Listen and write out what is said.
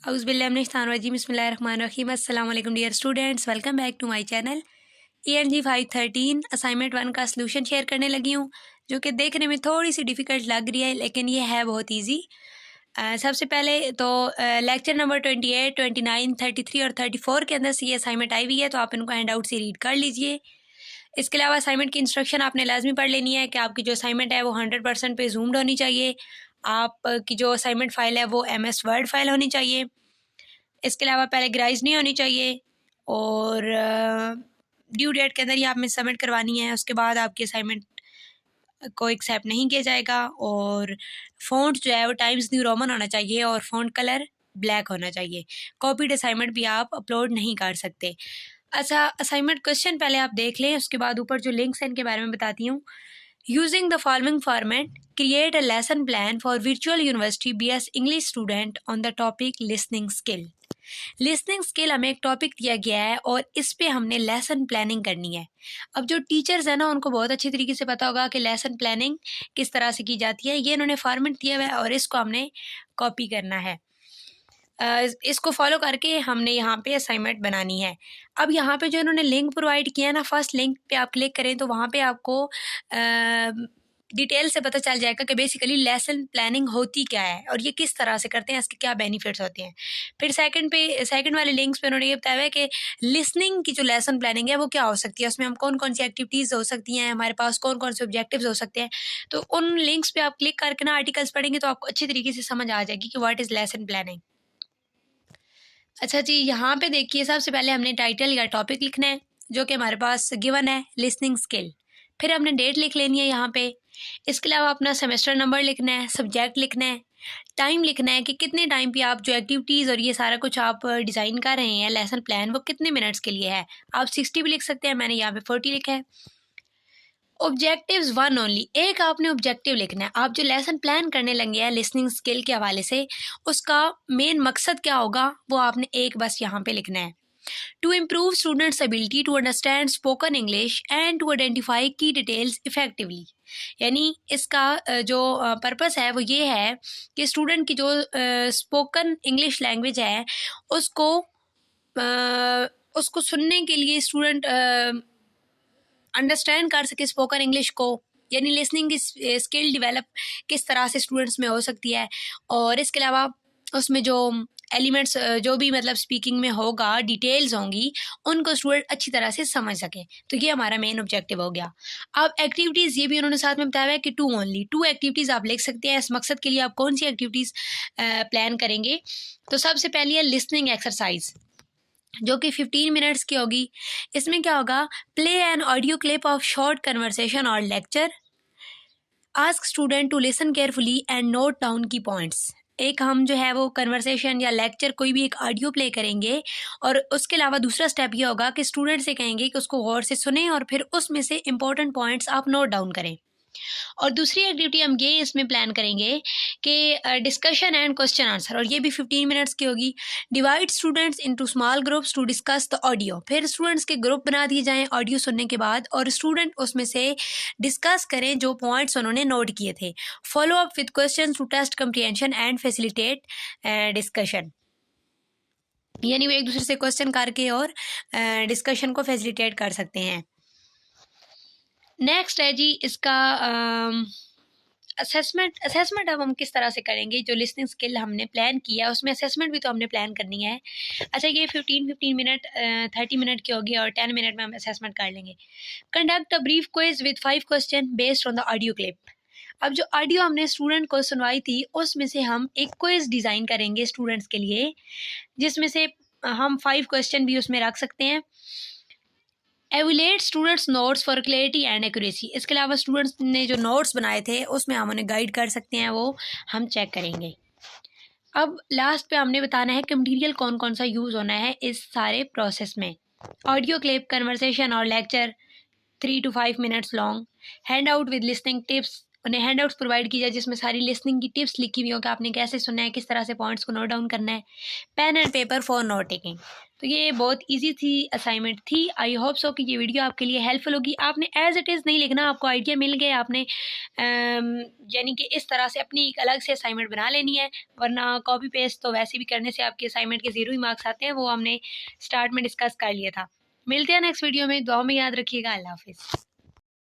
औज़ुबिल्लाहिमिनश्शैतानिर्रजीम बिस्मिल्लाहिर्रहमानिर्रहीम। अस्सलाम वालेकुम dear students, welcome back to my channel. ENG 513 assignment 1 का सलूशन शेयर करने लगी हूँ, जो कि देखने में थोड़ी सी डिफ़िकल्ट लग रही है, लेकिन ये है बहुत ईजी। सबसे पहले तो लेक्चर नंबर 28, 29, 33 और 34 के अंदर से ये असाइनमेंट आई हुई है, तो आप इनको हैंड आउट से रीड कर लीजिए। इसके अलावा असाइनमेंट की इंस्ट्रक्शन आपने लाजमी पढ़ लेनी है कि आपकी जो असाइनमेंट है वो 100% पे जूम्ड होनी चाहिए। आपकी जो असाइनमेंट फ़ाइल है वो MS वर्ड फाइल होनी चाहिए। इसके अलावा पैराग्राइज नहीं होनी चाहिए और ड्यू डेट के अंदर ही आपने सबमिट करवानी है। उसके बाद आपकी असाइनमेंट को एक्सेप्ट नहीं किया जाएगा। और फ़ॉन्ट जो है वो टाइम्स न्यू रोमन होना चाहिए और फ़ॉन्ट कलर ब्लैक होना चाहिए। कॉपीड असाइनमेंट भी आप अपलोड नहीं कर सकते। अच्छा, असाइनमेंट क्वेश्चन पहले आप देख लें, उसके बाद ऊपर जो लिंक्स हैं इनके बारे में बताती हूँ। Using the following format, create a lesson plan for virtual university BS English student on the topic listening skill. Listening skill हमें एक टॉपिक दिया गया है और इस पे हमने लेसन प्लानिंग करनी है। अब जो टीचर्स हैं ना, उनको बहुत अच्छी तरीके से पता होगा कि लेसन प्लानिंग किस तरह से की जाती है। ये इन्होंने फॉर्मेट दिया हुआ है और इसको हमने कॉपी करना है। इसको फॉलो करके हमने यहाँ पे असाइनमेंट बनानी है। अब यहाँ पे जो इन्होंने लिंक प्रोवाइड किया है ना, फर्स्ट लिंक पे आप क्लिक करें तो वहाँ पे आपको डिटेल से पता चल जाएगा कि बेसिकली लेसन प्लानिंग होती क्या है और ये किस तरह से करते हैं, इसके क्या बेनिफिट्स होते हैं। फिर सेकंड वाले लिंक्स पे उन्होंने ये बताया है कि लिसनिंग की जो लेसन प्लानिंग है वो क्या हो सकती है, उसमें हम कौन कौन सी एक्टिविटीज़ हो सकती हैं, हमारे पास कौन कौन से ऑब्जेक्टिव्स हो सकते हैं। तो उन लिंक्स पे आप क्लिक करके ना आर्टिकल्स पढ़ेंगे तो आपको अच्छी तरीके से समझ आ जाएगी कि व्हाट इज़ लेसन प्लानिंग। अच्छा जी, यहाँ पे देखिए, सबसे पहले हमने टाइटल या टॉपिक लिखना है जो कि हमारे पास गिवन है, लिसनिंग स्किल। फिर हमने डेट लिख लेनी है यहाँ पे। इसके अलावा अपना सेमेस्टर नंबर लिखना है, सब्जेक्ट लिखना है, टाइम लिखना है कि कितने टाइम पे आप जो एक्टिविटीज़ और ये सारा कुछ आप डिज़ाइन कर रहे हैं, लेसन प्लान, वो कितने मिनट्स के लिए है। आप 60 भी लिख सकते हैं, मैंने यहाँ पे 40 लिखा है। ऑब्जेक्टिव्स 1 ओनली, एक आपने ऑब्जेक्टिव लिखना है। आप जो लेसन प्लान करने लगे हैं लिसनिंग स्किल के हवाले से, उसका मेन मकसद क्या होगा वो आपने एक बस यहाँ पे लिखना है। To improve students ability to understand spoken English and to identify key details effectively. यानी इसका जो पर्पस है वो ये है कि स्टूडेंट की जो स्पोकन इंग्लिश लैंग्वेज है उसको सुनने के लिए स्टूडेंट अंडरस्टैंड कर सके स्पोकन इंग्लिश को, यानी लिसनिंग की स्किल डेवलप किस तरह से स्टूडेंट्स में हो सकती है। और इसके अलावा उसमें जो एलिमेंट्स जो भी मतलब स्पीकिंग में होगा, डिटेल्स होंगी, उनको स्टूडेंट अच्छी तरह से समझ सके। तो ये हमारा मेन ऑब्जेक्टिव हो गया। अब एक्टिविटीज़ ये भी उन्होंने साथ में बताया है कि 2 ओनली, 2 एक्टिविटीज़ आप लिख सकते हैं। इस मकसद के लिए आप कौन सी एक्टिविटीज़ प्लान करेंगे, तो सबसे पहली है लिसनिंग एक्सरसाइज, जो कि 15 मिनट्स की होगी। इसमें क्या होगा, play an audio clip of short conversation और lecture, ask student to listen carefully and note down key points. एक हम जो है वो कन्वर्सेशन या लेक्चर कोई भी एक ऑडियो प्ले करेंगे और उसके अलावा दूसरा स्टेप ये होगा कि स्टूडेंट से कहेंगे कि उसको गौर से सुने और फिर उसमें से इंपॉर्टेंट पॉइंट्स आप नोट डाउन करें। और दूसरी एक्टिविटी हम ये इसमें प्लान करेंगे कि डिस्कशन एंड क्वेश्चन आंसर, और ये भी 15 मिनट्स की होगी। Divide students into small groups to discuss the audio, फिर स्टूडेंट्स के ग्रुप बना दिए जाएं ऑडियो सुनने के बाद और स्टूडेंट उसमें से डिस्कस करें जो पॉइंट्स उन्होंने नोट किए थे। Follow up with question to test comprehension and facilitate discussion, यानी वो एक दूसरे से क्वेश्चन करके और डिस्कशन को फैसिलिटेट कर सकते हैं। नेक्स्ट है जी इसका असेसमेंट अब हम किस तरह से करेंगे। जो लिसनिंग स्किल हमने प्लान किया उसमें असेसमेंट भी तो हमने प्लान करनी है। अच्छा, ये 15 मिनट 30 मिनट की होगी और 10 मिनट में हम असेसमेंट कर लेंगे। Conduct a brief quiz with 5 question based on the audio clip. अब जो ऑडियो हमने स्टूडेंट को सुनवाई थी उसमें से हम एक क्विज डिज़ाइन करेंगे स्टूडेंट्स के लिए, जिसमें से हम 5 क्वेश्चन भी उसमें रख सकते हैं। Evaluate students notes for clarity and accuracy, इसके अलावा स्टूडेंट्स ने जो नोट्स बनाए थे उसमें हम उन्हें गाइड कर सकते हैं, वो हम चेक करेंगे। अब लास्ट पे हमने बताना है कि मटीरियल कौन कौन सा यूज़ होना है इस सारे प्रोसेस में। ऑडियो क्लिप, कन्वर्सेशन और lecture 3 to 5 minutes long, hand out with listening tips उन्हें हैंडआउट्स प्रोवाइड की जाए जिसमें सारी लिसनिंग की टिप्स लिखी हुई हो कि आपने कैसे सुनना है, किस तरह से पॉइंट्स को नोट डाउन करना है, pen and paper for note taking. तो ये बहुत इजी थी असाइनमेंट थी। आई होप सो कि ये वीडियो आपके लिए हेल्पफुल होगी। आपने एज इट इज़ नहीं लिखना, आपको आइडिया मिल गया, आपने यानी कि इस तरह से अपनी एक अलग से असाइनमेंट बना लेनी है, वरना कॉपी पेस्ट तो वैसे भी करने से आपके असाइनमेंट के 0 ही मार्क्स आते हैं। वो हमने स्टार्ट में डिस्कस कर लिया था। मिलते हैं नेक्स्ट वीडियो में, दुआ में याद रखिएगा। अल्लाह हाफिज़।